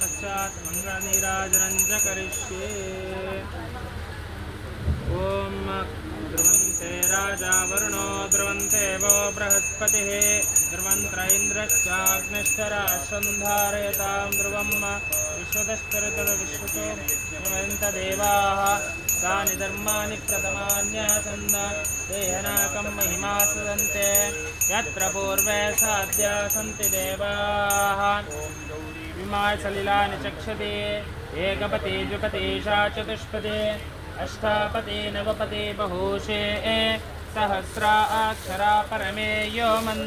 पश्चात् मंगलनीराजनं च करिष्ये। ओम ध्रुवन्ते राजा वरुणो ध्रुवन्ते वो बृहस्पतिः ध्रुवन्त इन्द्रश्चाग्निश्चराशं धारयतां ध्रुवं विश्वतश्चरतरविश्वतो देवाः तानि धर्माणि प्रथमान्यासन् देहनाकं महिमा सदन्ते यत्र पूर्वे साध्या सन्ति देवाः विमाय सलिलानि चक्षते एकपति द्विपति चतुष्पदे अष्टापदे नवपदे बहुशे सहस्रा अक्षरा परमे यो मन्